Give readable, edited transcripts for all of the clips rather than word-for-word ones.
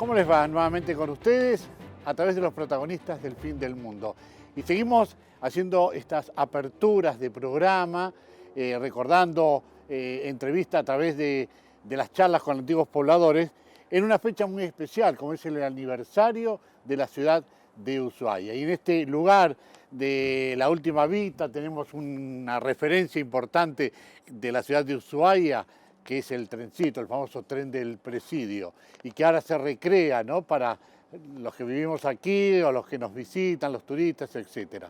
¿Cómo les va? Nuevamente con ustedes a través de los protagonistas del fin del mundo. Y seguimos haciendo estas aperturas de programa, recordando entrevistas a través de las charlas con antiguos pobladores, en una fecha muy especial, como es el aniversario de la ciudad de Ushuaia. Y en este lugar de la última vista tenemos una referencia importante de la ciudad de Ushuaia, que es el trencito, el famoso tren del presidio, y que ahora se recrea, ¿no?, para los que vivimos aquí o los que nos visitan, los turistas, etc.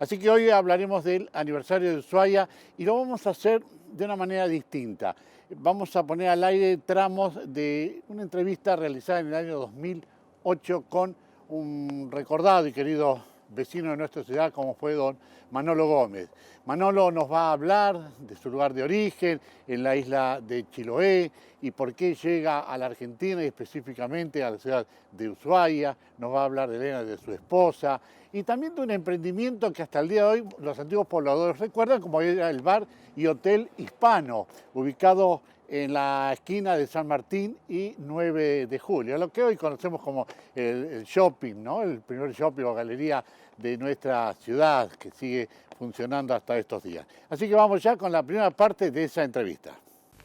Así que hoy hablaremos del aniversario de Ushuaia y lo vamos a hacer de una manera distinta. Vamos a poner al aire tramos de una entrevista realizada en el año 2008 con un recordado y querido vecino de nuestra ciudad como fue don Manolo Gómez. Manolo nos va a hablar de su lugar de origen en la isla de Chiloé y por qué llega a la Argentina y específicamente a la ciudad de Ushuaia. Nos va a hablar de Elena, de su esposa y también de un emprendimiento que hasta el día de hoy los antiguos pobladores recuerdan como era el bar y hotel Hispano, ubicado en la esquina de San Martín y 9 de julio, lo que hoy conocemos como el shopping, ¿no?, el primer shopping o galería de nuestra ciudad que sigue funcionando hasta estos días. Así que vamos ya con la primera parte de esa entrevista.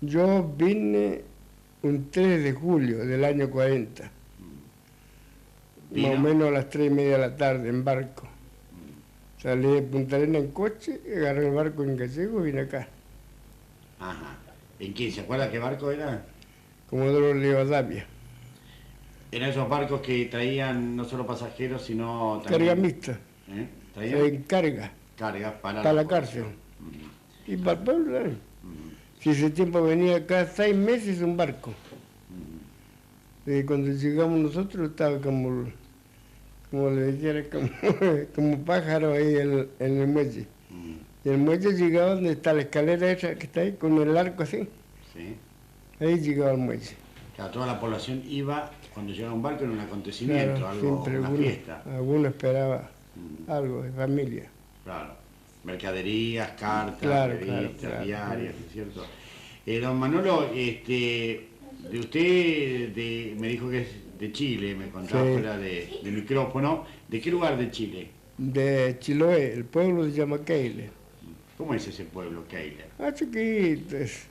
Yo vine un 3 de julio del año 40, más o menos a las 3:30 de la tarde en barco. Salí de Punta Arenas en coche, agarré el barco en Gallego y vine acá. Ajá. ¿En qué? ¿Se acuerda qué barco era? Comodoro Rivadavia. Eran esos barcos que traían no solo pasajeros, sino también... Carga mixta. ¿Traían? Carga. Cargas para la cárcel. Y para el pueblo, ¿eh? Si ese tiempo venía cada 6 meses un barco. Y cuando llegamos nosotros estaba como le dijera, como pájaro ahí en el muelle. Y el muelle llegaba donde está la escalera esa que está ahí, con el arco así. Sí. Ahí llegaba el muelle. Claro, toda la población iba, cuando llegaba un barco, en un acontecimiento, Claro, algo, una fiesta. Alguno esperaba algo de familia. Claro. Mercaderías, cartas, Claro, revistas, claro. diarias, ¿es cierto? Don Manolo, de usted me dijo que es de Chile, me contaba Sí. fuera de micrófono. ¿De qué lugar de Chile? De Chiloé, el pueblo se llama Keile. ¿Cómo es ese pueblo, Keiler? Chiquito es.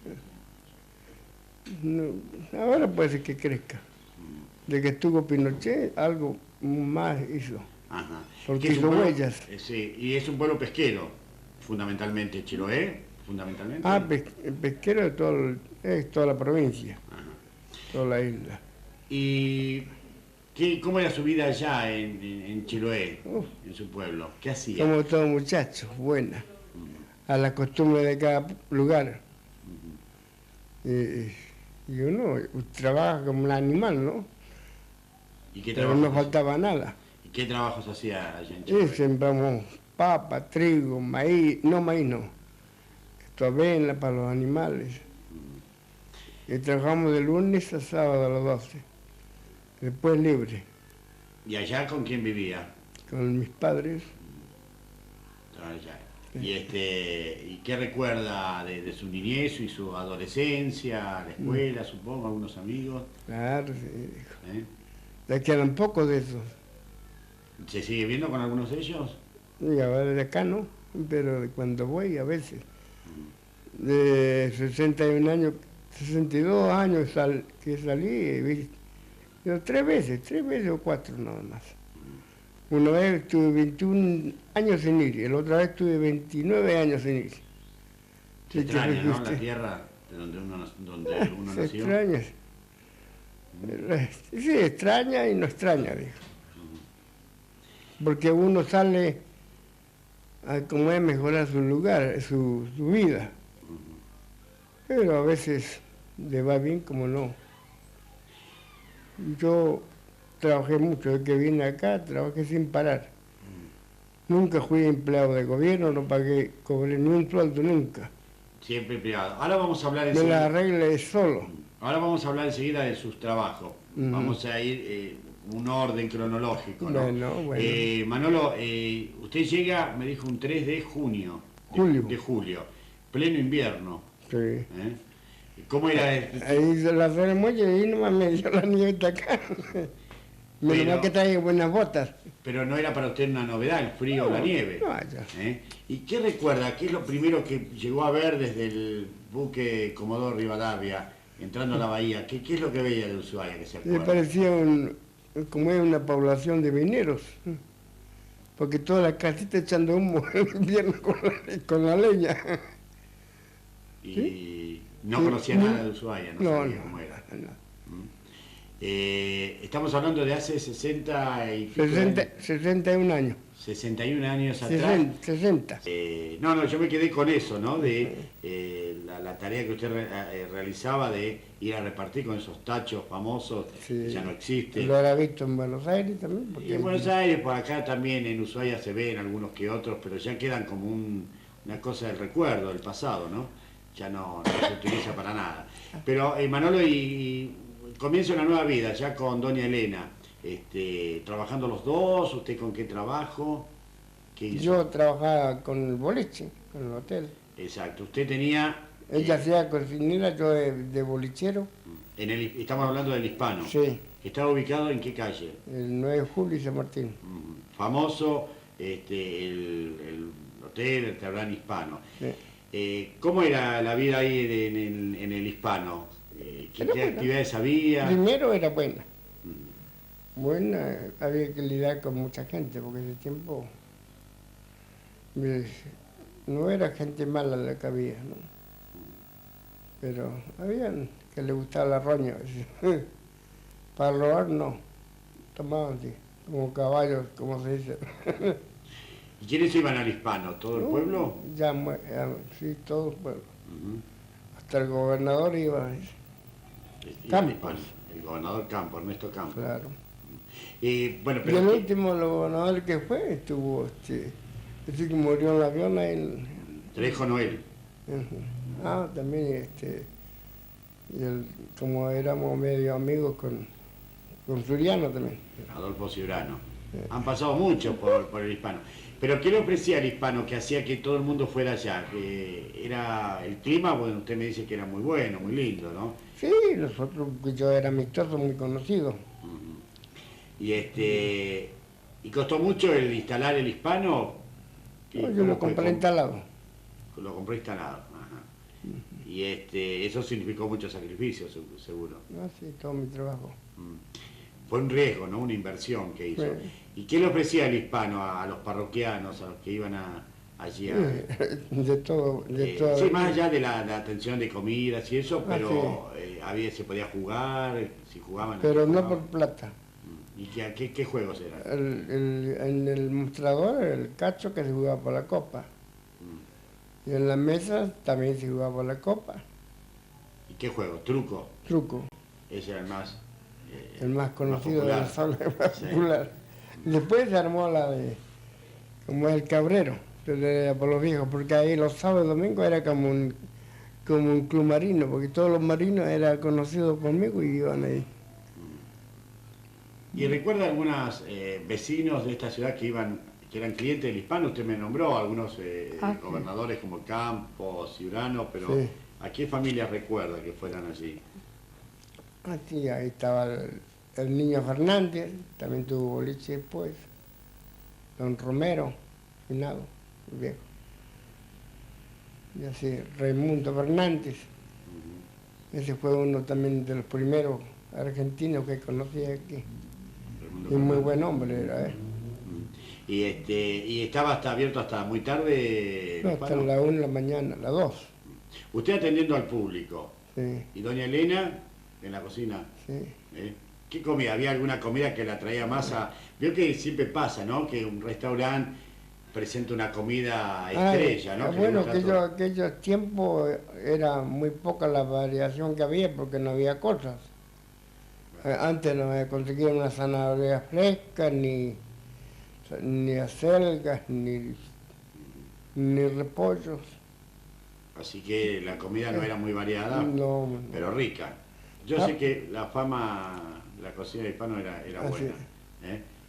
No, ahora puede ser que crezca. De que estuvo Pinochet, algo más hizo. Ajá. Porque ¿Qué es un hizo pueblo? huellas. Sí, y es un pueblo pesquero, fundamentalmente. Chiloé, fundamentalmente. Pesquero es toda la provincia, Ajá. toda la isla. ¿Y cómo era su vida allá en Chiloé, Uf. en su pueblo? ¿Qué hacía? Somos todos muchachos, buena, a la costumbre de cada lugar. Y uno trabaja como un animal, ¿no? ¿Y qué Pero trabajos, no faltaba nada. ¿Y qué trabajos hacía allá en Y Chiloé? sembramos papa, trigo, maíz, no, avena para los animales. Y trabajamos de lunes a sábado a las 12. Después libre, ¿Y allá con quién vivía? con mis padres. Allá. ¿Y qué recuerda de su niñez y su adolescencia, la escuela, supongo, algunos amigos? Claro, sí, dijo. ¿Eh? Ya quedan pocos de esos. ¿Se sigue viendo con algunos de ellos? Y ahora de acá no, pero de cuando voy a veces. De 61 años, 62 años que salí, yo 3 veces o 4 nada más. Una vez estuve 21 años sin ir, y la otra vez estuve 29 años sin ir. Se Sí, extraña, ¿no? fuiste. La tierra de donde uno Se nació. extraña. Sí, extraña y no extraña, dijo. Porque uno sale a como es mejorar su lugar, su vida. Pero a veces le va bien como no. Yo trabajé mucho, desde que vine acá trabajé sin parar. Nunca fui empleado de gobierno, no cobré ni un sueldo nunca. Siempre privado. Ahora vamos a hablar Me la enseguida. arreglé solo. Ahora vamos a hablar enseguida de sus trabajos. Vamos a ir un orden cronológico, ¿no? Bueno. Manolo, usted llega, me dijo, un 3 de junio. Julio. De julio. Pleno invierno. Sí. ¿Cómo era? Ahí hizo la ceremonia y nomás me dio la nieve acá. Menos mal que traía buenas botas. Pero no era para usted una novedad, el frío o la nieve. No, ya. ¿Y qué recuerda? ¿Qué es lo primero que llegó a ver desde el buque Comodoro Rivadavia, entrando a la bahía? ¿Qué es lo que veía de Ushuaia que se Me acuerda? parecía como es una población de mineros. Porque toda la casita echando humo en invierno con la leña. Y no Sí, conocía nada de Ushuaia, no sabía no, cómo era. no. Estamos hablando de hace 60 y pico de 61 años. 61 años atrás. 60. No, yo me quedé con eso, ¿no? De la tarea que usted realizaba de ir a repartir con esos tachos famosos, que ya no existen. Lo habrá visto en Buenos Aires también. Y Porque en Buenos Aires, por acá también, en Ushuaia se ven algunos que otros, pero ya quedan como una cosa del recuerdo, del pasado, ¿no? Ya no se utiliza para nada. Pero Manolo, y comienza una nueva vida, ya con doña Elena, trabajando los dos. ¿Usted con qué trabajo? ¿Qué hizo? yo trabajaba con el boliche, con el hotel. Exacto, usted tenía... Ella hacía cocinera, yo de bolichero. Estamos hablando del Hispano. Sí, ¿Estaba ubicado en qué calle? el 9 de julio y San Martín. Famoso, el hotel, el restaurante Hispano. Sí. ¿Cómo era la vida ahí en el Hispano? ¿Qué Era buena. actividades había? Primero era buena. Buena, había que lidiar con mucha gente, porque ese tiempo no era gente mala la que había, ¿no? Pero habían que le gustaba la roña. Para robar no, tomaban así, como caballos, como se dice. ¿Y quiénes iban al Hispano? ¿Todo el pueblo? Sí, todo el pueblo. Ujú. Hasta el gobernador iba, Iban al Campos. Hispano. El gobernador Campos, Ernesto Campos. claro. Bueno, Y pero el último gobernador que fue estuvo, ese que murió en el avión ahí Trejo Noel. también, como éramos medio amigos con Suriano también. Adolfo Ciurano. Han pasado muchos por el Hispano. Pero ¿qué le ofrecía el Hispano que hacía que todo el mundo fuera allá? Era el clima, bueno, usted me dice que era muy bueno, muy lindo, ¿no? Sí, nosotros, yo era amistoso, muy conocido. ¿Y costó mucho el instalar el Hispano? No, yo lo compré instalado. Lo compré instalado, ajá. Y eso significó mucho sacrificio, seguro. Sí, todo mi trabajo. Fue un riesgo, ¿no? Una inversión que hizo. Sí. ¿Y qué le ofrecía el Hispano a los parroquianos, a los que iban allí a... De todo, de todo. Sí, más allá de la atención de comidas y eso, pero se podía jugar, si jugaban... Pero no jugaban. por plata. ¿Y qué juegos eran? En el mostrador, el cacho que se jugaba por la copa. Y en la mesa también se jugaba por la copa. ¿Y qué juegos? ¿Truco? Truco, Ese era el más... el más conocido de popular. la zona, el más Sí. popular. Después se armó la de, como el Cabrero, por los viejos, porque ahí los sábados y domingos era como un club marino, porque todos los marinos eran conocidos conmigo y iban ahí. ¿Y recuerda algunos vecinos de esta ciudad que eran clientes del Hispano? Usted me nombró algunos gobernadores como Campos, Ciurano, pero Sí. ¿a qué familias recuerda que fueran allí? Sí, ahí estaba el niño Fernández, también tuvo boliche después. Don Romero, finado, el viejo. Y así, Raimundo Fernández. Ese fue uno también de los primeros argentinos que conocí aquí. Y muy buen hombre era, ¿eh? ¿Y estaba abierto hasta muy tarde? el No, hasta Hispano? la 1 de la mañana, las 2. Usted atendiendo al público. Sí, ¿Y doña Elena en la cocina? sí. ¿Qué comida? ¿Había alguna comida que la traía más a...? Veo que siempre pasa, ¿no? Que un restaurante presenta una comida estrella, ¿no? Bueno, le gusta todo. aquellos tiempos era muy poca la variación que había porque no había cosas. Antes no me conseguían una zanahoria fresca, ni acelgas, ni repollos. Así que la comida no era muy variada, No, pero rica. Yo sé que la cocina de Hispano era buena.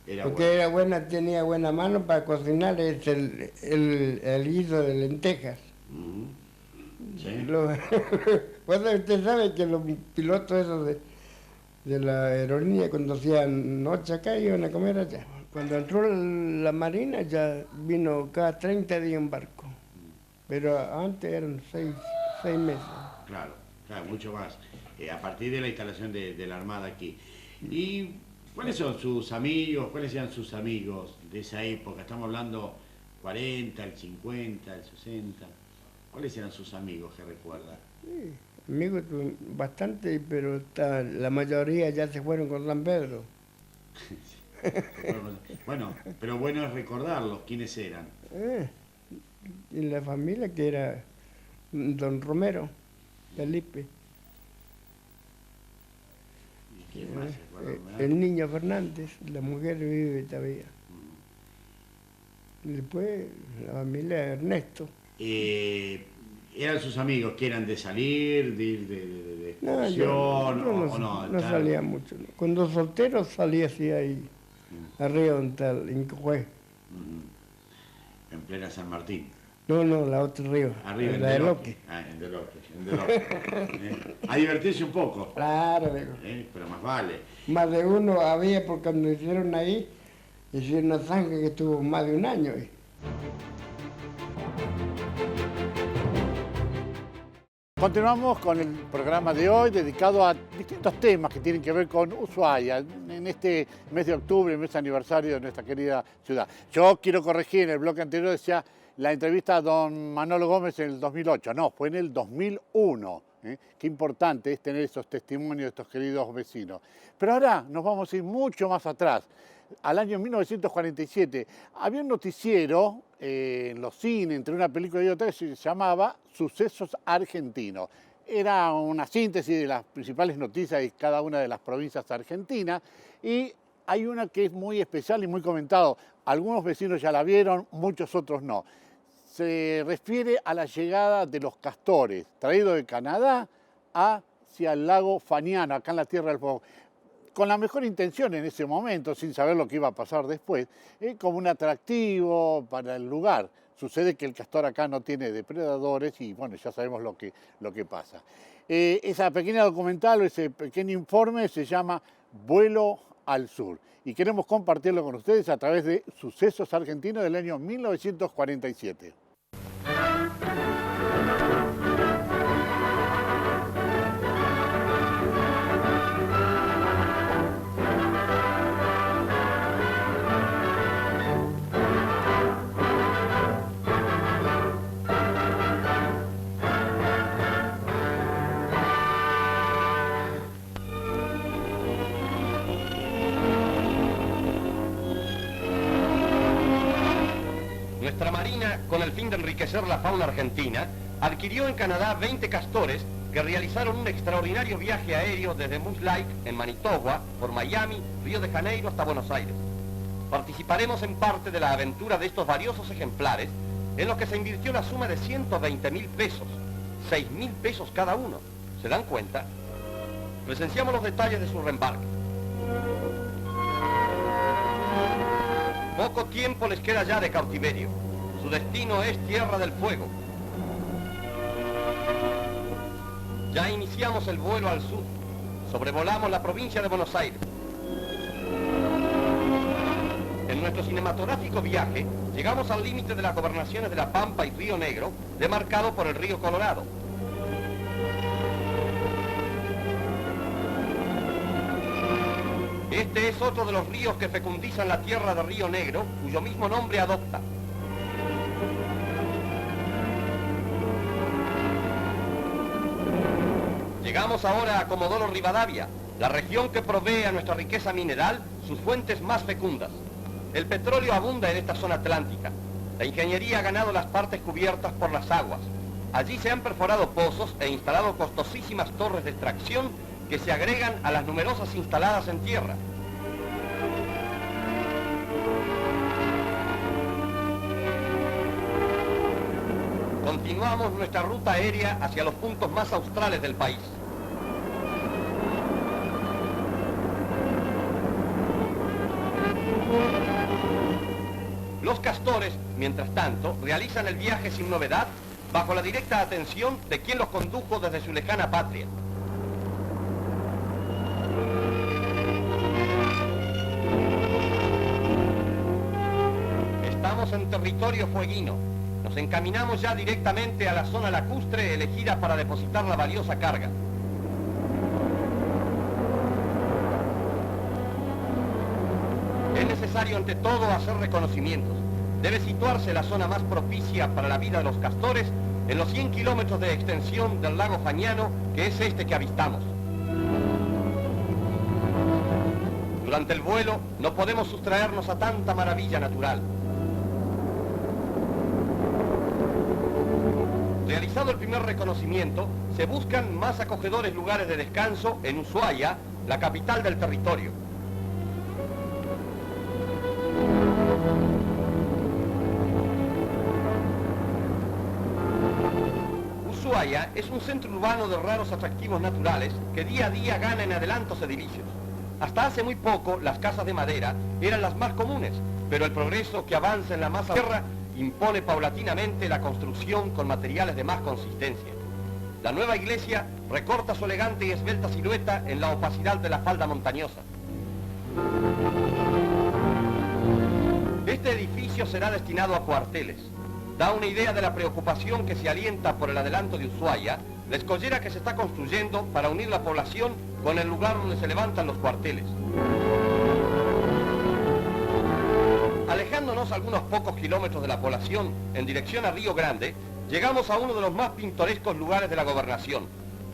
Era porque buena. era buena, tenía buena mano para cocinar, es el guiso de lentejas. Sí. Bueno, usted sabe que los pilotos esos de la aerolínea cuando hacían noche acá iban a comer allá. Cuando entró la Marina ya vino cada 30 días en barco, pero antes eran seis meses. Claro, claro, mucho más. A partir de la instalación de la Armada aquí. ¿Y cuáles son sus amigos, cuáles eran sus amigos de esa época? Estamos hablando 40, el 50, el 60. ¿Cuáles eran sus amigos que recuerda? Sí, amigos bastante, pero la mayoría ya se fueron con San Pedro. Bueno, pero bueno es recordarlos, ¿quiénes eran? Y la familia que era don Romero, Felipe. ¿Y quién más se acuerda? El niño Fernández, la mujer vive todavía. Y después la familia de Ernesto. ¿Eran sus amigos que eran de salir, de ir de excursión yo o no? No salía mucho. ¿No? Cuando soltero salía así ahí, arriba donde está el Incojué. En plena San Martín. No, la otra arriba. Arriba, la de Loque. En de Loque. A divertirse un poco. Claro, pero más vale. Más de uno había, porque cuando hicieron ahí, hicieron una zanja que estuvo más de un año. Continuamos con el programa de hoy dedicado a distintos temas que tienen que ver con Ushuaia, en este mes de octubre, mes aniversario de nuestra querida ciudad. Yo quiero corregir, en el bloque anterior decía la entrevista a don Manolo Gómez en el 2008, no, fue en el 2001. Qué importante es tener esos testimonios de estos queridos vecinos. Pero ahora nos vamos a ir mucho más atrás. Al año 1947 había un noticiero en los cines, entre una película y otra, que se llamaba Sucesos Argentinos. Era una síntesis de las principales noticias de cada una de las provincias argentinas y hay una que es muy especial y muy comentado. Algunos vecinos ya la vieron, muchos otros no. Se refiere a la llegada de los castores, traídos de Canadá hacia el lago Faniano, acá en la Tierra del Fuego, con la mejor intención en ese momento, sin saber lo que iba a pasar después, como un atractivo para el lugar. Sucede que el castor acá no tiene depredadores y bueno, ya sabemos lo que pasa. Esa pequeña documental o ese pequeño informe se llama Vuelo al Sur y queremos compartirlo con ustedes a través de Sucesos Argentinos del año 1947. Nuestra Marina, con el fin de enriquecer la fauna argentina, adquirió en Canadá 20 castores que realizaron un extraordinario viaje aéreo desde Moose Lake, en Manitoba, por Miami, Río de Janeiro hasta Buenos Aires. Participaremos en parte de la aventura de estos valiosos ejemplares, en los que se invirtió la suma de 120.000 pesos, 6.000 pesos cada uno. ¿Se dan cuenta? Presenciamos los detalles de su reembarque. Poco tiempo les queda ya de cautiverio. Su destino es Tierra del Fuego. Ya iniciamos el vuelo al sur. Sobrevolamos la provincia de Buenos Aires. En nuestro cinematográfico viaje, llegamos al límite de las gobernaciones de La Pampa y Río Negro, demarcado por el río Colorado. Este es otro de los ríos que fecundizan la tierra de Río Negro, cuyo mismo nombre adopta. Llegamos ahora a Comodoro Rivadavia, la región que provee a nuestra riqueza mineral sus fuentes más fecundas. El petróleo abunda en esta zona atlántica. La ingeniería ha ganado las partes cubiertas por las aguas. Allí se han perforado pozos e instalado costosísimas torres de extracción que se agregan a las numerosas instaladas en tierra. Continuamos nuestra ruta aérea hacia los puntos más australes del país. Los castores, mientras tanto, realizan el viaje sin novedad bajo la directa atención de quien los condujo desde su lejana patria. Estamos en territorio fueguino. Nos encaminamos ya directamente a la zona lacustre elegida para depositar la valiosa carga. Es necesario ante todo hacer reconocimientos. Debe situarse la zona más propicia para la vida de los castores en los 100 kilómetros de extensión del lago Fagnano, que es este que avistamos. Durante el vuelo no podemos sustraernos a tanta maravilla natural. Realizado el primer reconocimiento, se buscan más acogedores lugares de descanso en Ushuaia, la capital del territorio. Ushuaia es un centro urbano de raros atractivos naturales que día a día gana en adelantos edilicios. Hasta hace muy poco las casas de madera eran las más comunes, pero el progreso que avanza en la masa de tierra impone paulatinamente la construcción con materiales de más consistencia. La nueva iglesia recorta su elegante y esbelta silueta en la opacidad de la falda montañosa. Este edificio será destinado a cuarteles. Da una idea de la preocupación que se alienta por el adelanto de Ushuaia, la escollera que se está construyendo para unir la población con el lugar donde se levantan los cuarteles. Alejándonos algunos pocos kilómetros de la población en dirección a Río Grande, llegamos a uno de los más pintorescos lugares de la gobernación,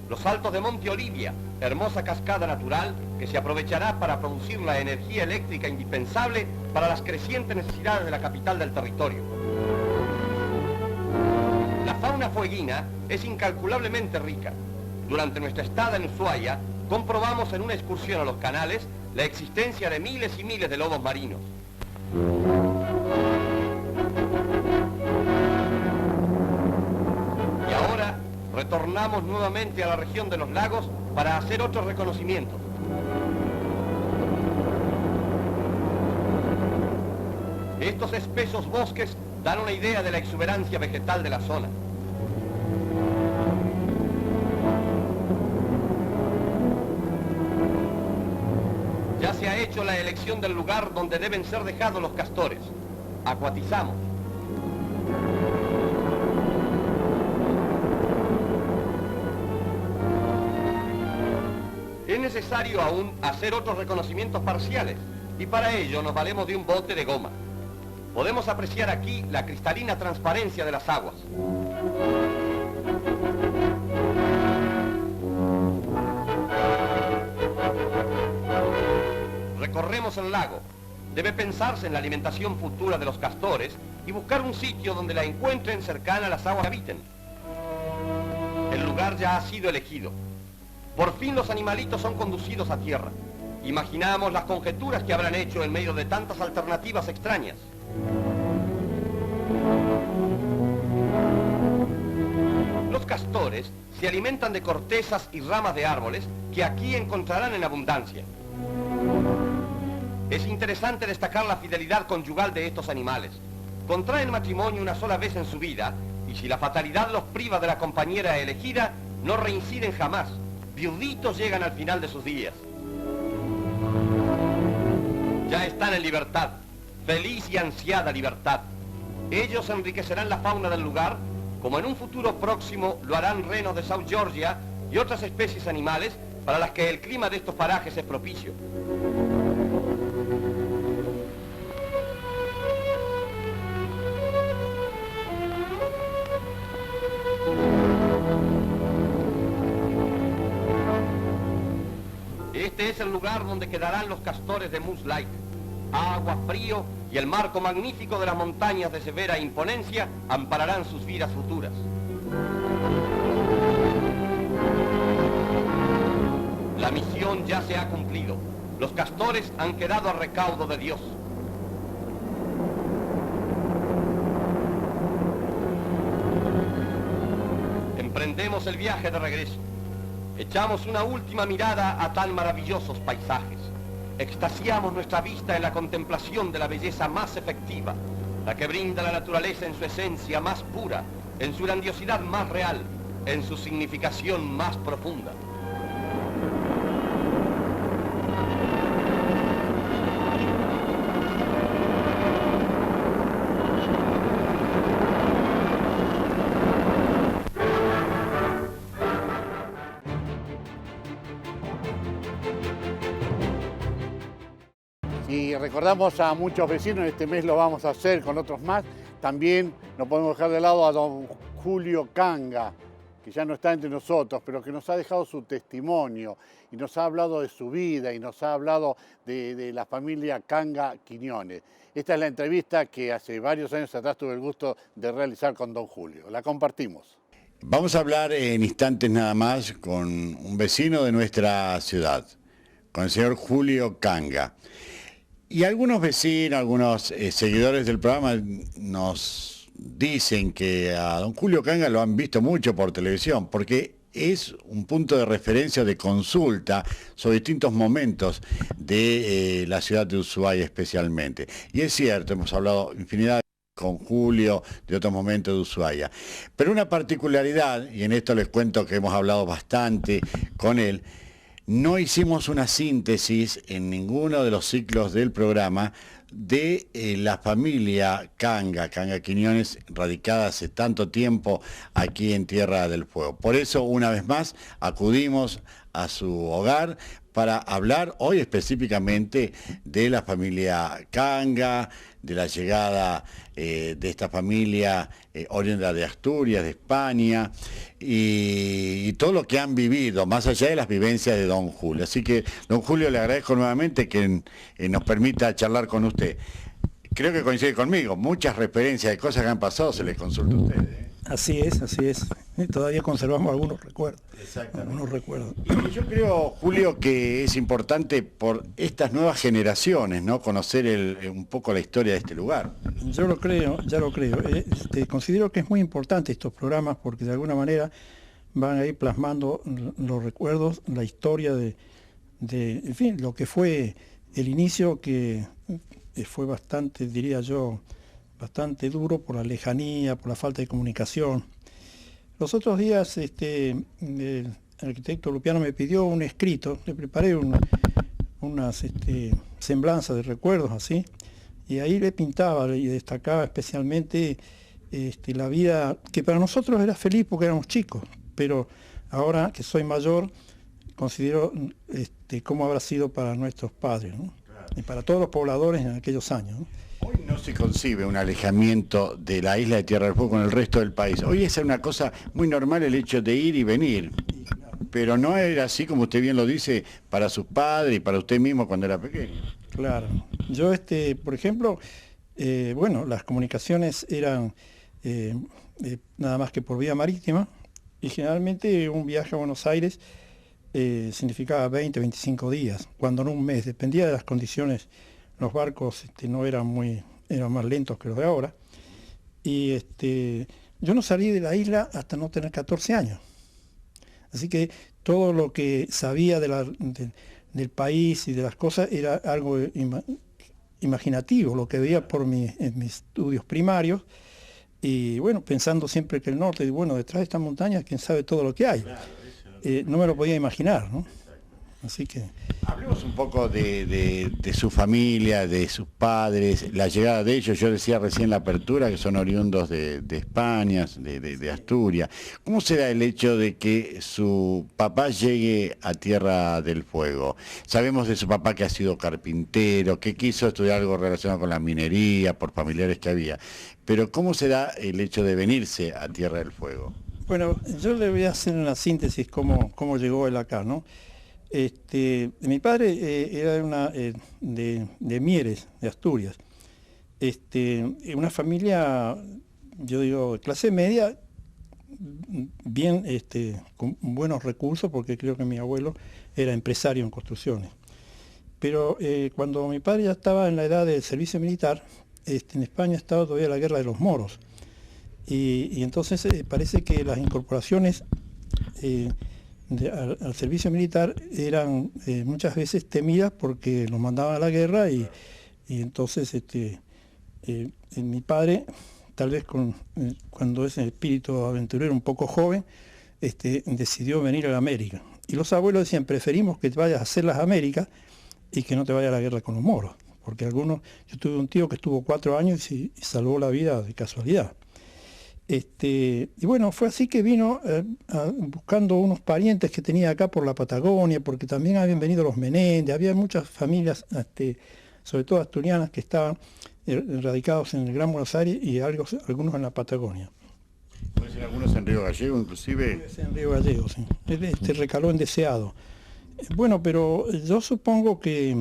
los Altos de Monte Olivia, hermosa cascada natural que se aprovechará para producir la energía eléctrica indispensable para las crecientes necesidades de la capital del territorio. La fauna fueguina es incalculablemente rica. Durante nuestra estada en Ushuaia, comprobamos en una excursión a los canales la existencia de miles y miles de lobos marinos. Y ahora retornamos nuevamente a la región de los lagos para hacer otros reconocimientos. Estos espesos bosques dan una idea de la exuberancia vegetal de la zona. Ya se ha hecho la elección del lugar donde deben ser dejados los castores. Acuatizamos. Es necesario aún hacer otros reconocimientos parciales y para ello nos valemos de un bote de goma. Podemos apreciar aquí la cristalina transparencia de las aguas. Recorremos el lago. Debe pensarse en la alimentación futura de los castores y buscar un sitio donde la encuentren cercana a las aguas que habiten. El lugar ya ha sido elegido. Por fin los animalitos son conducidos a tierra. Imaginamos las conjeturas que habrán hecho en medio de tantas alternativas extrañas. Los castores se alimentan de cortezas y ramas de árboles que aquí encontrarán en abundancia. Es interesante destacar la fidelidad conyugal de estos animales. Contraen matrimonio una sola vez en su vida y si la fatalidad los priva de la compañera elegida, no reinciden jamás. Viuditos llegan al final de sus días. Ya están en libertad, feliz y ansiada libertad. Ellos enriquecerán la fauna del lugar, como en un futuro próximo lo harán renos de South Georgia y otras especies animales para las que el clima de estos parajes es propicio. Este es el lugar donde quedarán los castores de Moose Lake. Agua, frío y el marco magnífico de las montañas de severa imponencia ampararán sus vidas futuras. La misión ya se ha cumplido. Los castores han quedado a recaudo de Dios. Emprendemos el viaje de regreso. Echamos una última mirada a tan maravillosos paisajes. Extasiamos nuestra vista en la contemplación de la belleza más efectiva, la que brinda la naturaleza en su esencia más pura, en su grandiosidad más real, en su significación más profunda. Y recordamos a muchos vecinos, este mes lo vamos a hacer con otros más. También no podemos dejar de lado a don Julio Canga, que ya no está entre nosotros, pero que nos ha dejado su testimonio y nos ha hablado de su vida y nos ha hablado de la familia Canga Quiñones. Esta es la entrevista que hace varios años atrás tuve el gusto de realizar con don Julio. La compartimos. Vamos a hablar en instantes nada más con un vecino de nuestra ciudad, con el señor Julio Canga. Y algunos vecinos, algunos seguidores del programa nos dicen que a don Julio Canga lo han visto mucho por televisión, porque es un punto de referencia, de consulta sobre distintos momentos de la ciudad de Ushuaia especialmente. Y es cierto, hemos hablado infinidad con Julio de otros momentos de Ushuaia. Pero una particularidad, y en esto les cuento que hemos hablado bastante con él, no hicimos una síntesis en ninguno de los ciclos del programa de la familia Canga Quiñones, radicada hace tanto tiempo aquí en Tierra del Fuego. Por eso, una vez más, acudimos a su hogar para hablar hoy específicamente de la familia Canga, de la llegada de esta familia oriunda de Asturias, de España, y todo lo que han vivido, más allá de las vivencias de don Julio. Así que, don Julio, le agradezco nuevamente que nos permita charlar con usted. Creo que coincide conmigo, muchas referencias de cosas que han pasado se les consulta a ustedes. Así es, así es. Todavía conservamos algunos recuerdos. Exactamente. Algunos recuerdos. Y yo creo, Julio, que es importante por estas nuevas generaciones, ¿no? Conocer un poco la historia de este lugar. Yo lo creo, ya lo creo. Considero que es muy importante estos programas porque de alguna manera van a ir plasmando los recuerdos, la historia en fin, lo que fue el inicio, que fue bastante, diría yo, bastante duro por la lejanía, por la falta de comunicación. Los otros días el arquitecto Lupiano me pidió un escrito, le preparé unas semblanzas de recuerdos así, y ahí le pintaba y destacaba especialmente la vida que para nosotros era feliz porque éramos chicos, pero ahora que soy mayor considero cómo habrá sido para nuestros padres, ¿no? Claro. Y para todos los pobladores en aquellos años, ¿no? Hoy no se concibe un alejamiento de la isla de Tierra del Fuego con el resto del país. Hoy es una cosa muy normal el hecho de ir y venir, pero no era así, como usted bien lo dice, para sus padres y para usted mismo cuando era pequeño. Claro. Yo, por ejemplo, bueno, las comunicaciones eran nada más que por vía marítima, y generalmente un viaje a Buenos Aires significaba 20, 25 días, cuando no un mes, dependía de las condiciones. Los barcos no eran más lentos que los de ahora. Y yo no salí de la isla hasta no tener 14 años. Así que todo lo que sabía del país y de las cosas era algo imaginativo, lo que veía en mis estudios primarios. Y bueno, pensando siempre que el norte, bueno, detrás de estas montañas, quién sabe todo lo que hay. No me lo podía imaginar, ¿no? Así que... Hablemos un poco de su familia, de sus padres, la llegada de ellos. Yo decía recién en la apertura que son oriundos de España, de Asturias. ¿Cómo se da el hecho de que su papá llegue a Tierra del Fuego? Sabemos de su papá que ha sido carpintero, que quiso estudiar algo relacionado con la minería, por familiares que había. Pero ¿cómo se da el hecho de venirse a Tierra del Fuego? Bueno, yo le voy a hacer una síntesis cómo llegó él acá, ¿no? Mi padre era de Mieres, de Asturias. Una familia, yo digo, de clase media, bien, con buenos recursos, porque creo que mi abuelo era empresario en construcciones. Pero cuando mi padre ya estaba en la edad del servicio militar, en España estaba todavía la guerra de los moros. Y entonces parece que las incorporaciones al servicio militar eran muchas veces temidas porque los mandaban a la guerra y entonces mi padre tal vez cuando ese espíritu aventurero un poco joven, decidió venir a la América. Y los abuelos decían, preferimos que te vayas a hacer las Américas y que no te vayas a la guerra con los moros. Porque yo tuve un tío que estuvo 4 años y salvó la vida de casualidad. Y bueno, fue así que vino buscando unos parientes que tenía acá por la Patagonia, porque también habían venido los Menéndez, había muchas familias, sobre todo asturianas, que estaban radicados en el Gran Buenos Aires y algunos en la Patagonia. Puede ser algunos en Río Gallego, inclusive. Puede ser en Río Gallego, sí. Recaló en Deseado. Bueno, pero yo supongo que,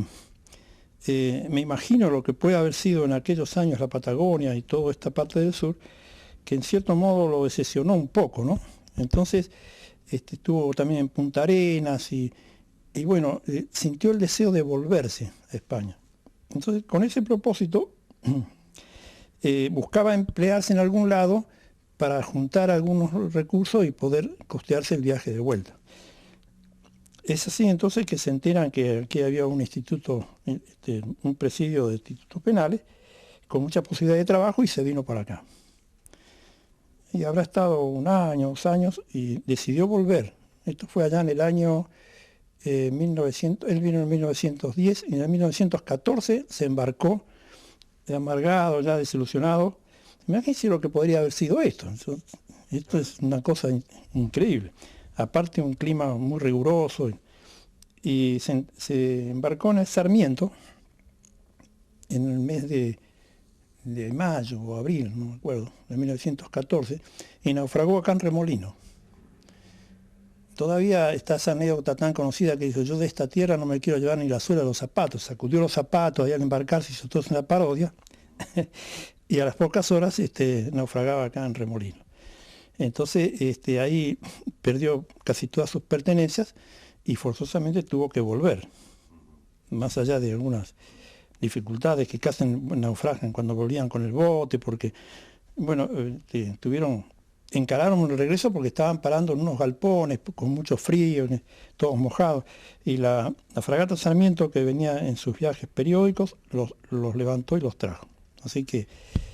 me imagino lo que puede haber sido en aquellos años la Patagonia y toda esta parte del sur, que en cierto modo lo decepcionó un poco, ¿no? Entonces, estuvo también en Punta Arenas y bueno, sintió el deseo de volverse a España. Entonces, con ese propósito, buscaba emplearse en algún lado para juntar algunos recursos y poder costearse el viaje de vuelta. Es así entonces que se enteran que aquí había un instituto, un presidio de institutos penales, con mucha posibilidad de trabajo, y se vino para acá. Y habrá estado 1 año, 2 años, y decidió volver. Esto fue allá en el año 1900, él vino en 1910, y en 1914 se embarcó, amargado, ya desilusionado. Imagínense lo que podría haber sido esto. Esto es una cosa increíble. Aparte, un clima muy riguroso, y se embarcó en el Sarmiento en el mes de mayo o abril, no me acuerdo, de 1914, y naufragó acá en Remolino. Todavía está esa anécdota tan conocida que dijo, yo de esta tierra no me quiero llevar ni la suela de los zapatos. Sacudió los zapatos allá al embarcarse, hizo toda una parodia, y a las pocas horas naufragaba acá en Remolino. Entonces ahí perdió casi todas sus pertenencias y forzosamente tuvo que volver, más allá de algunas dificultades que casi naufragan cuando volvían con el bote, porque, bueno, encararon el regreso porque estaban parando en unos galpones con mucho frío, todos mojados, y la fragata Sarmiento, que venía en sus viajes periódicos, los levantó y los trajo. Así que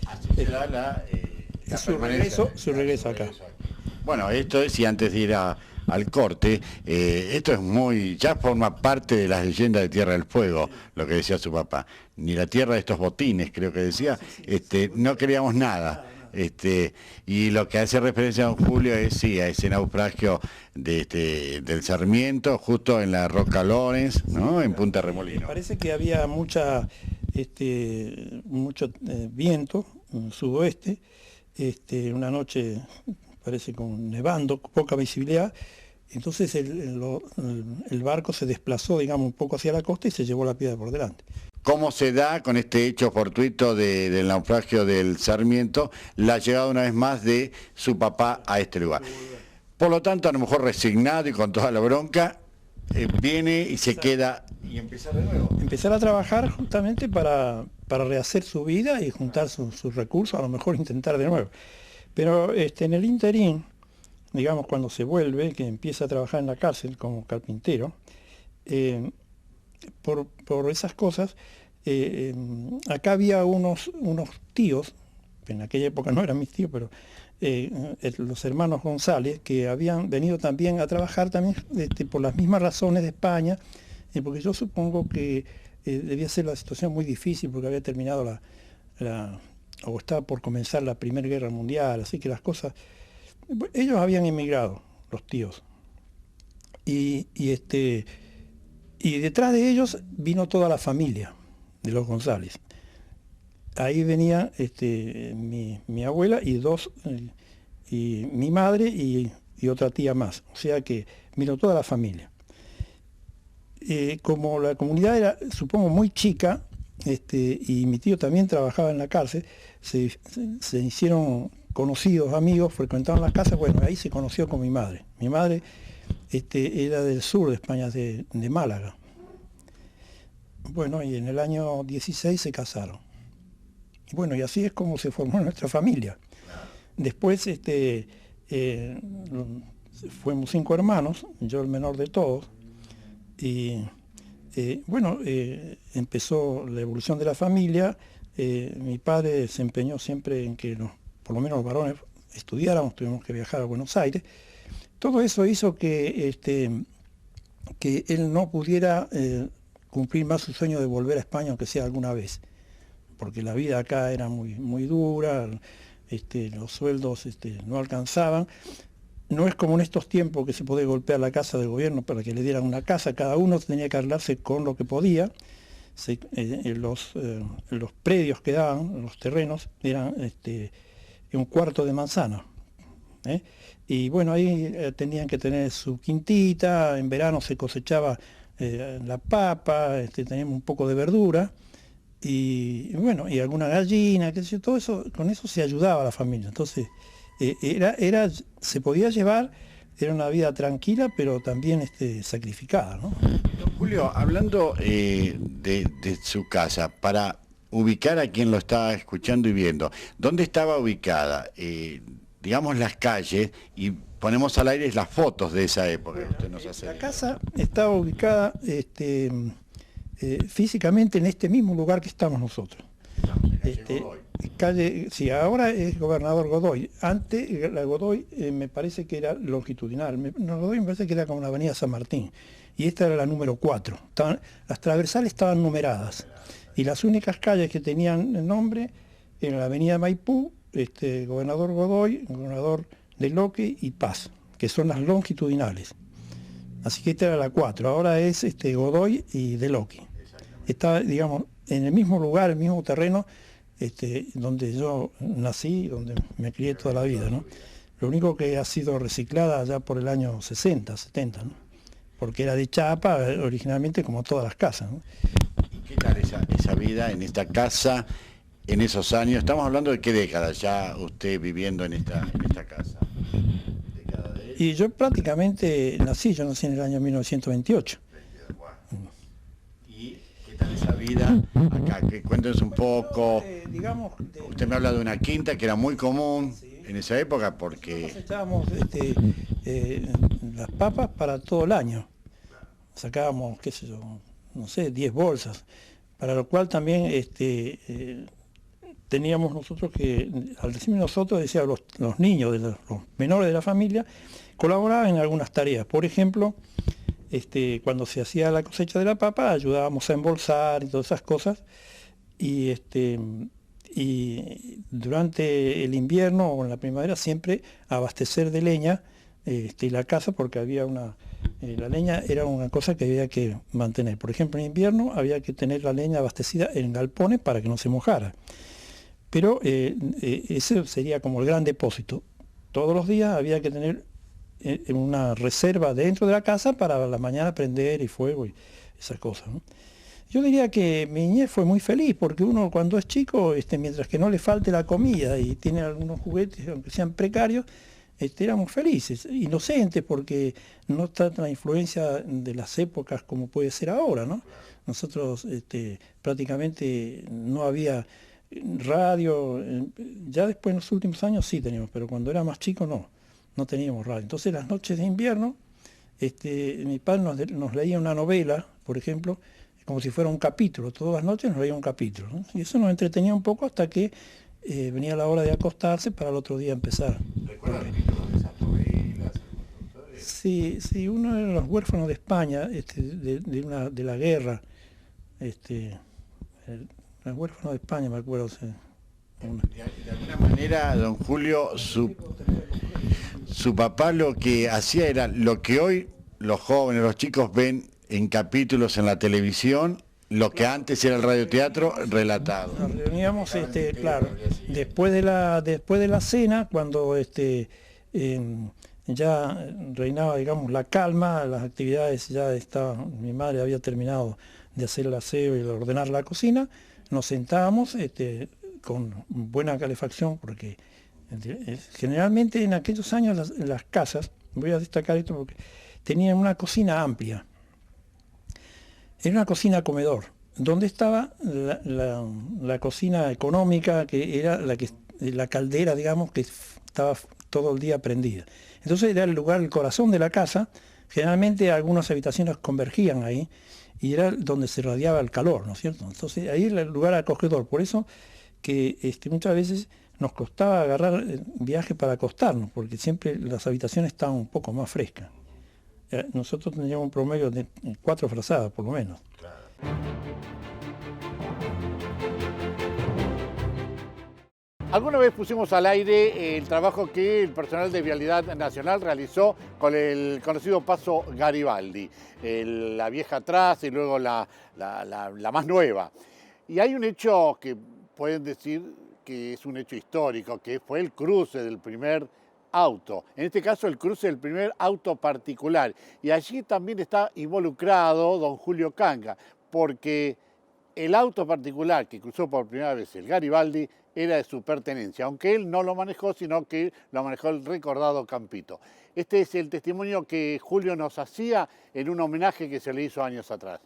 así se da su regreso acá. Bueno, esto es, y antes de ir al corte, esto es ya forma parte de las leyendas de Tierra del Fuego, lo que decía su papá. Ni la tierra de estos botines, creo que decía, no queríamos nada. Y lo que hace referencia a don Julio es, sí, a ese naufragio del Sarmiento, justo en la Roca Lorenz, ¿no? En Punta Remolino. Parece que había mucho viento, sudoeste, una noche parece con nevando, poca visibilidad, entonces el barco se desplazó, digamos, un poco hacia la costa y se llevó la piedra por delante. ¿Cómo se da con este hecho fortuito del naufragio del Sarmiento la llegada una vez más de su papá a este lugar? Por lo tanto, a lo mejor resignado y con toda la bronca, viene y se queda y empezar de nuevo. Empezar a trabajar justamente para rehacer su vida y juntar sus recursos, a lo mejor intentar de nuevo. Pero en el interín, digamos, cuando se vuelve, que empieza a trabajar en la cárcel como carpintero, por esas cosas, acá había unos tíos, en aquella época no eran mis tíos, pero los hermanos González, que habían venido también a trabajar también por las mismas razones de España, porque yo supongo que debía ser la situación muy difícil, porque había terminado o estaba por comenzar la Primera Guerra Mundial, así que las cosas... Ellos habían emigrado, los tíos, y detrás de ellos vino toda la familia de los González. Ahí venía mi abuela y y mi madre y otra tía más, o sea que vino toda la familia. Como la comunidad era, supongo, muy chica, y mi tío también trabajaba en la cárcel, se hicieron conocidos, amigos, frecuentaban las casas. Bueno, ahí se conoció con mi madre. Mi madre era del sur de España, de Málaga. Bueno, y en el año 16 se casaron. Y bueno, y así es como se formó nuestra familia. Después fuimos 5 hermanos, yo el menor de todos, y bueno, empezó la evolución de la familia. Mi padre se empeñó siempre en que nos por lo menos los varones estudiáramos, tuvimos que viajar a Buenos Aires. Todo eso hizo que él no pudiera cumplir más su sueño de volver a España, aunque sea alguna vez, porque la vida acá era muy, muy dura, los sueldos no alcanzaban. No es como en estos tiempos que se podía golpear la casa del gobierno para que le dieran una casa, cada uno tenía que arreglarse con lo que podía. Los predios que daban, los terrenos, eran un cuarto de manzana. Y bueno, ahí tenían que tener su quintita, en verano se cosechaba la papa, teníamos un poco de verdura, y bueno, y alguna gallina, qué sé yo, todo eso, con eso se ayudaba a la familia. Entonces, se podía llevar, era una vida tranquila, pero también sacrificada, ¿no? Don Julio, hablando de su casa, para ubicar a quien lo está escuchando y viendo, ¿dónde estaba ubicada? Digamos las calles, y ponemos al aire las fotos de esa época. Usted nos hace la casa estaba ubicada físicamente en este mismo lugar que estamos nosotros. Sí, ahora es Gobernador Godoy. Antes la Godoy me parece que era longitudinal. Godoy me parece que era como la avenida San Martín. Y esta era la número 4. Las transversales estaban numeradas. Y las únicas calles que tenían el nombre eran la avenida Maipú, Gobernador Godoy, Gobernador de Loque y Paz, que son las longitudinales. Así que esta era la 4. Ahora es Godoy y de Loque. Está, digamos, en el mismo lugar, el mismo terreno, donde yo nací, donde me crié toda la vida, ¿no? Lo único que ha sido reciclada allá por el año 60, 70, ¿no? Porque era de chapa originalmente, como todas las casas, ¿no? ¿Y qué tal esa vida en esta casa, en esos años? Estamos hablando de qué década ya usted viviendo en esta casa. Y yo prácticamente yo nací en el año 1928. ¿Qué tal esa vida acá? Cuéntenos un poco. Usted me habla de una quinta que era muy común en esa época porque... Echábamos las papas para todo el año. Sacábamos, qué sé yo, no sé, 10 bolsas. Para lo cual también teníamos nosotros que, al decir nosotros, decía los niños, los menores de la familia, colaboraban en algunas tareas. Por ejemplo, cuando se hacía la cosecha de la papa, ayudábamos a embolsar y todas esas cosas, y durante el invierno o en la primavera siempre abastecer de leña la casa, porque había la leña era una cosa que había que mantener. Por ejemplo, en invierno había que tener la leña abastecida en galpones para que no se mojara. Pero ese sería como el gran depósito. Todos los días había que tener una reserva dentro de la casa para la mañana prender y fuego y esas cosas, ¿no? Yo diría que mi niñez fue muy feliz, porque uno cuando es chico, mientras que no le falte la comida y tiene algunos juguetes, aunque sean precarios, éramos felices, inocentes, porque no está la influencia de las épocas como puede ser ahora, ¿no? Nosotros prácticamente no había radio, ya después en los últimos años sí teníamos, pero cuando era más chico no teníamos radio. Entonces las noches de invierno, mi padre nos leía una novela, por ejemplo, como si fuera un capítulo, todas las noches nos leía un capítulo, ¿no? Y eso nos entretenía un poco hasta que venía la hora de acostarse para el otro día empezar. ¿Recuerdan de esas novelas? Sí, uno de los huérfanos de España, de la guerra, los huérfanos de España, me acuerdo. De alguna manera, don Julio, su papá lo que hacía era lo que hoy los jóvenes, los chicos ven en capítulos en la televisión, lo que antes era el radioteatro relatado. Nos reuníamos, claro, después de la cena, cuando ya reinaba, digamos, la calma, las actividades ya estaban, mi madre había terminado de hacer el aseo y de ordenar la cocina, nos sentábamos con buena calefacción, porque generalmente en aquellos años las casas, voy a destacar esto porque tenían una cocina amplia. Era una cocina comedor, donde estaba la cocina económica, que era la caldera, digamos, que estaba todo el día prendida. Entonces era el lugar, el corazón de la casa. Generalmente algunas habitaciones convergían ahí y era donde se radiaba el calor, ¿no es cierto? Entonces ahí era el lugar acogedor. Por eso que muchas veces nos costaba agarrar viaje para acostarnos, porque siempre las habitaciones estaban un poco más frescas. Nosotros teníamos un promedio de 4 frazadas, por lo menos. Alguna vez pusimos al aire el trabajo que el personal de Vialidad Nacional realizó con el conocido paso Garibaldi, la vieja atrás y luego la más nueva. Y hay un hecho que pueden decir que es un hecho histórico, que fue el cruce del primer auto, en este caso el cruce del primer auto particular. Y allí también está involucrado don Julio Canga, porque el auto particular que cruzó por primera vez el Garibaldi era de su pertenencia, aunque él no lo manejó, sino que lo manejó el recordado Campito. Este es el testimonio que Julio nos hacía en un homenaje que se le hizo años atrás.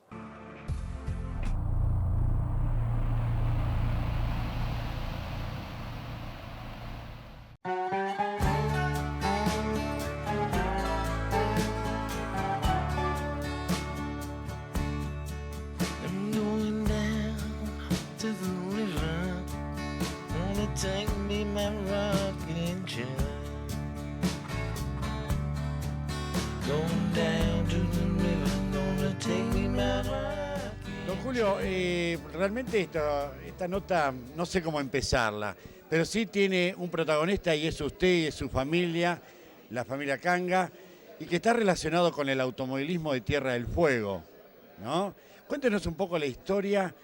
Don Julio, realmente esta nota no sé cómo empezarla, pero sí tiene un protagonista y es usted y es su familia, la familia Canga, y que está relacionado con el automovilismo de Tierra del Fuego, ¿no? Cuéntenos un poco la historia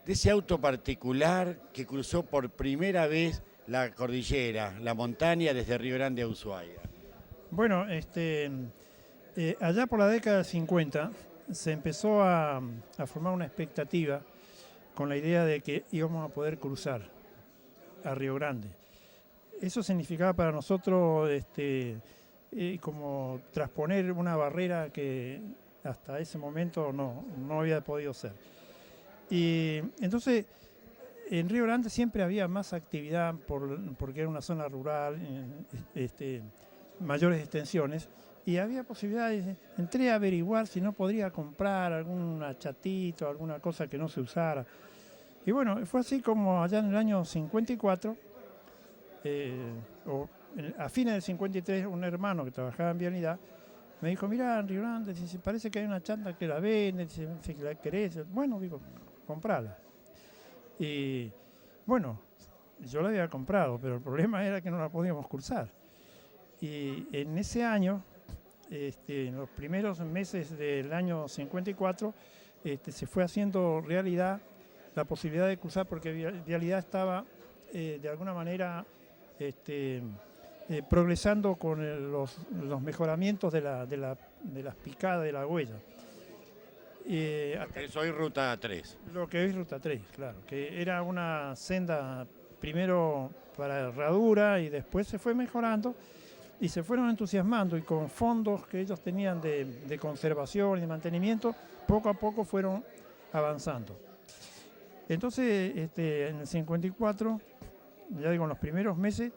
de ese auto particular que cruzó por primera vez la cordillera, la montaña desde Río Grande a Ushuaia. Bueno, allá por la década del 50 se empezó a formar una expectativa con la idea de que íbamos a poder cruzar a Río Grande. Eso significaba para nosotros como trasponer una barrera que hasta ese momento no había podido ser. Y entonces en Río Grande siempre había más actividad porque era una zona rural, mayores extensiones, y había posibilidades. Entré a averiguar si no podría comprar algún achatito, alguna cosa que no se usara. Y bueno, fue así como allá en el año 54, a fines del 53, un hermano que trabajaba en Vialidad me dijo: mira, en Río Grande, dice, parece que hay una chanta que la vende, dice, si la querés. Bueno, digo, comprala. Y bueno, yo la había comprado, pero el problema era que no la podíamos cruzar. Y en ese año, en los primeros meses del año 54, se fue haciendo realidad la posibilidad de cruzar, porque Vialidad estaba de alguna manera progresando con los mejoramientos de las picadas de la huella. Eso hoy Ruta 3. Lo que es Ruta 3, claro, que era una senda primero para herradura y después se fue mejorando y se fueron entusiasmando, y con fondos que ellos tenían de conservación y de mantenimiento, poco a poco fueron avanzando. Entonces, en el 54, ya digo, en los primeros meses,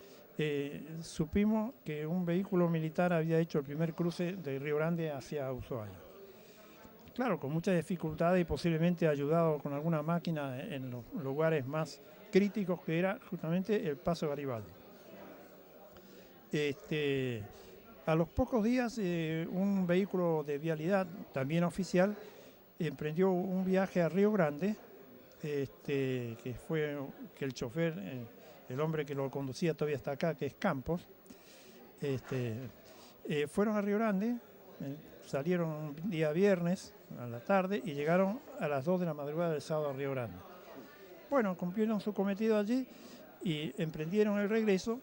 supimos que un vehículo militar había hecho el primer cruce de Río Grande hacia Ushuaia. Claro, con muchas dificultades y posiblemente ayudado con alguna máquina en los lugares más críticos, que era justamente el paso Garibaldi. A los pocos días, un vehículo de Vialidad, también oficial, emprendió un viaje a Río Grande, que el chofer, el hombre que lo conducía todavía está acá, que es Campos. Fueron a Río Grande, salieron un día viernes a la tarde y llegaron a las 2 de la madrugada del sábado a Río Grande. Bueno, cumplieron su cometido allí y emprendieron el regreso.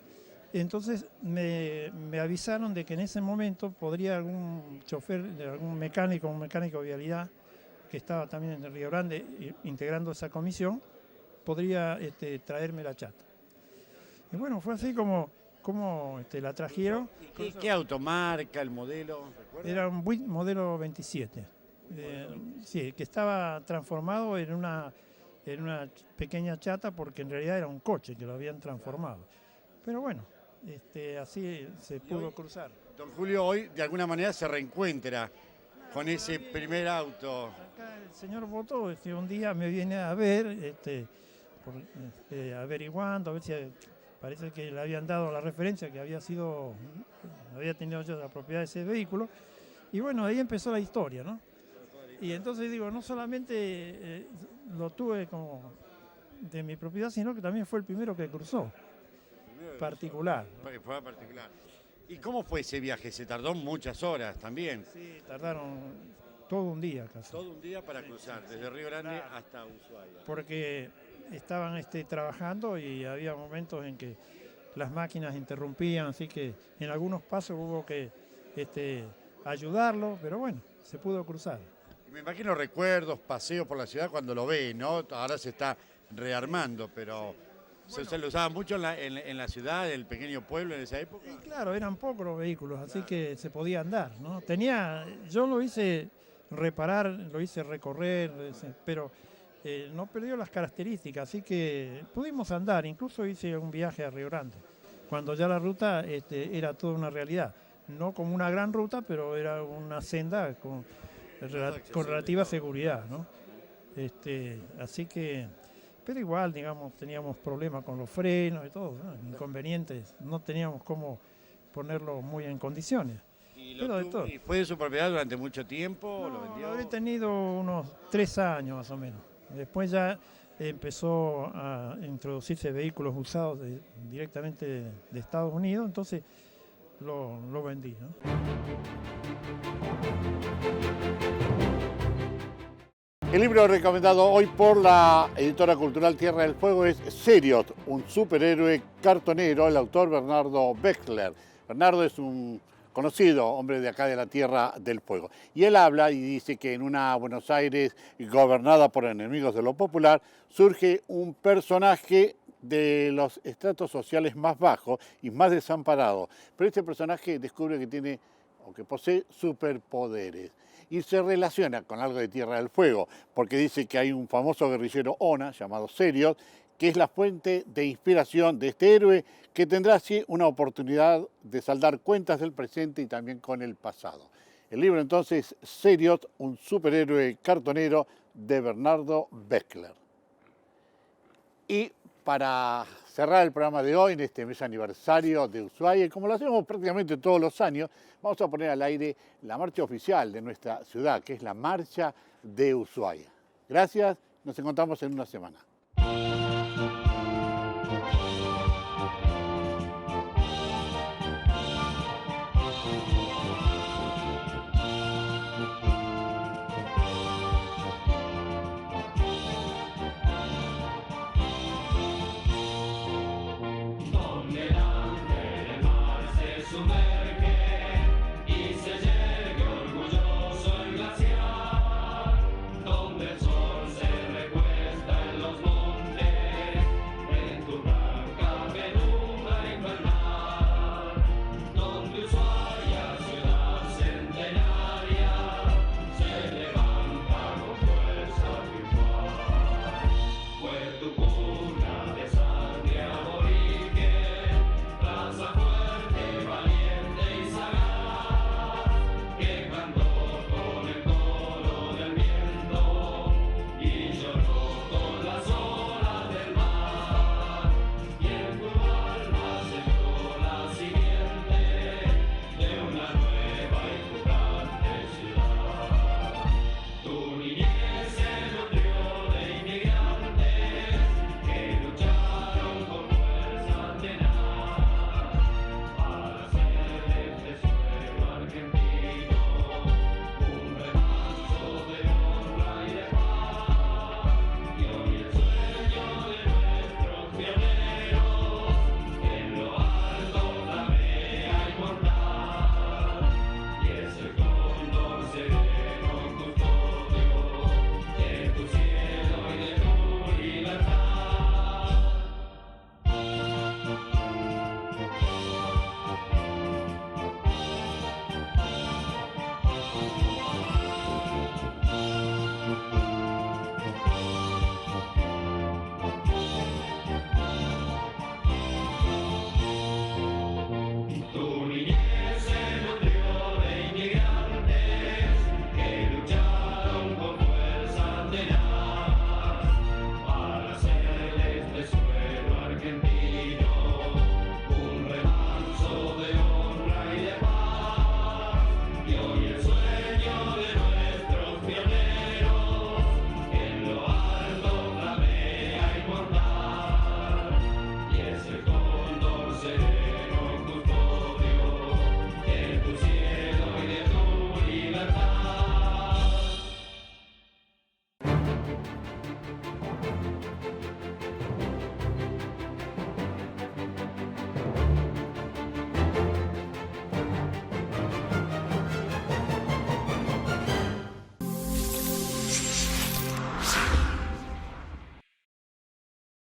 Entonces me avisaron de que en ese momento podría algún chofer, un mecánico de Vialidad, que estaba también en Río Grande integrando esa comisión, podría traerme la chata. Y bueno, fue así como la trajeron. ¿Qué automarca, el modelo? ¿Recuerda? Era un Buick modelo 27. Sí, que estaba transformado en una pequeña chata, porque en realidad era un coche que lo habían transformado. Pero bueno, así se pudo cruzar. Don Julio hoy de alguna manera se reencuentra con ese primer auto. Acá el señor Boto un día me viene a ver, averiguando, a ver si parece que le habían dado la referencia que había tenido yo la propiedad de ese vehículo, y bueno, ahí empezó la historia, ¿no? Y entonces digo, no solamente lo tuve como de mi propiedad, sino que también fue el primero que cruzó, particular. Fue particular. ¿Y cómo fue ese viaje? ¿Se tardó muchas horas también? Sí, tardaron todo un día casi. Todo un día para cruzar, desde Río Grande hasta Ushuaia. Porque estaban trabajando y había momentos en que las máquinas interrumpían, así que en algunos pasos hubo que ayudarlo, pero bueno, se pudo cruzar. Me imagino recuerdos, paseos por la ciudad cuando lo ve, ¿no? Ahora se está rearmando, pero bueno, ¿se lo usaba mucho en la ciudad, el pequeño pueblo en esa época? Y claro, eran pocos los vehículos, así que se podía andar, ¿no? Yo lo hice reparar, lo hice recorrer, pero no perdió las características, así que pudimos andar. Incluso hice un viaje a Río Grande, cuando ya la ruta era toda una realidad. No como una gran ruta, pero era una senda con relativa seguridad, ¿no? Así que, pero igual, digamos, teníamos problemas con los frenos y todo, ¿no? Inconvenientes, no teníamos cómo ponerlo muy en condiciones. ¿Y fue de su propiedad durante mucho tiempo? No, ¿Lo vendió? lo habré tenido unos 3 años más o menos. Después ya empezó a introducirse vehículos usados directamente de Estados Unidos, entonces lo vendí, ¿no? El libro recomendado hoy por la editora cultural Tierra del Fuego es Seriot, un superhéroe cartonero, el autor Bernardo Beckler. Bernardo es un conocido hombre de acá de la Tierra del Fuego. Y él habla y dice que en una Buenos Aires gobernada por enemigos de lo popular, surge un personaje de los estratos sociales más bajos y más desamparados. Pero este personaje descubre que tiene o que posee superpoderes y se relaciona con algo de Tierra del Fuego, porque dice que hay un famoso guerrillero Ona llamado Seriot, que es la fuente de inspiración de este héroe, que tendrá así una oportunidad de saldar cuentas del presente y también con el pasado. El libro entonces, Seriot, un superhéroe cartonero, de Bernardo Beckler. Y para cerrar el programa de hoy, en este mes aniversario de Ushuaia, y como lo hacemos prácticamente todos los años, vamos a poner al aire la marcha oficial de nuestra ciudad, que es la Marcha de Ushuaia. Gracias, nos encontramos en una semana.